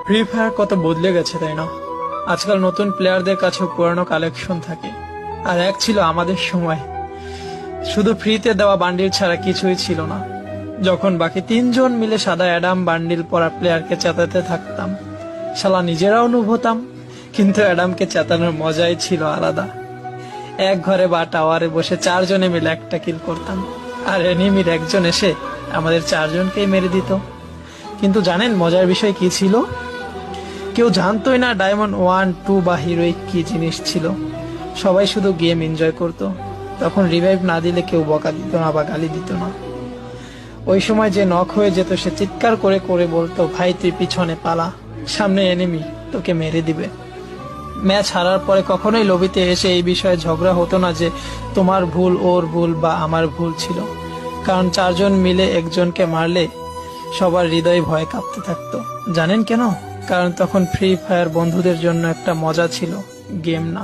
Free fire কত বদলে গেছে তাই না? আজকাল নতুন প্লেয়ারদের কাছেও পুরানো কালেকশন থাকে, আর এক ছিল আমাদের সময় শুধু ফ্রিতে দেওয়া বান্ডিল ছাড়া কিছুই ছিল না। যখন বাকি তিনজন মিলে সাদা অ্যাডাম বান্ডিল পরা প্লেয়ারকে চেতাতে থাকতাম, শালা নিজেরাও নুব হতাম, কিন্তু অ্যাডামকে চেতানোর মজাই ছিল আলাদা। এক ঘরে বা টাওয়ারে বসে চারজনে মিলে একটা কিল করতাম, আর এনিমির একজন এসে আমাদের চারজনকেই মেরে দিত। কিন্তু জানেন মজার বিষয় কি ছিল? কেউ জানতোই না ডায়মন্ড 1, 2 বা হিরোইক কি জিনিস ছিল। সবাই শুধু গেম এনজয় করত। তখন রিভাইভ না দিলে কেউ বকা দিত না বা গালি দিত না। ওই সময় যে নক হয়ে যেত সে চিৎকার করে করে বলতো, ভাই তুই পিছনে পালা, সামনে এনিমি তোকে মেরে দিবে। ম্যাচ হারার পরে কখনোই লবিতে এসে এই বিষয়ে ঝগড়া হতো না যে তোমার ভুল, ওর ভুল বা আমার ভুল ছিল। কারণ চারজন মিলে একজনকে মারলে সবার হৃদয় ভয়ে কাঁপতে থাকতো। জানেন কেন? কারণ তখন ফ্রি ফায়ার বন্ধুদের জন্য একটা মজা ছিল, গেম না।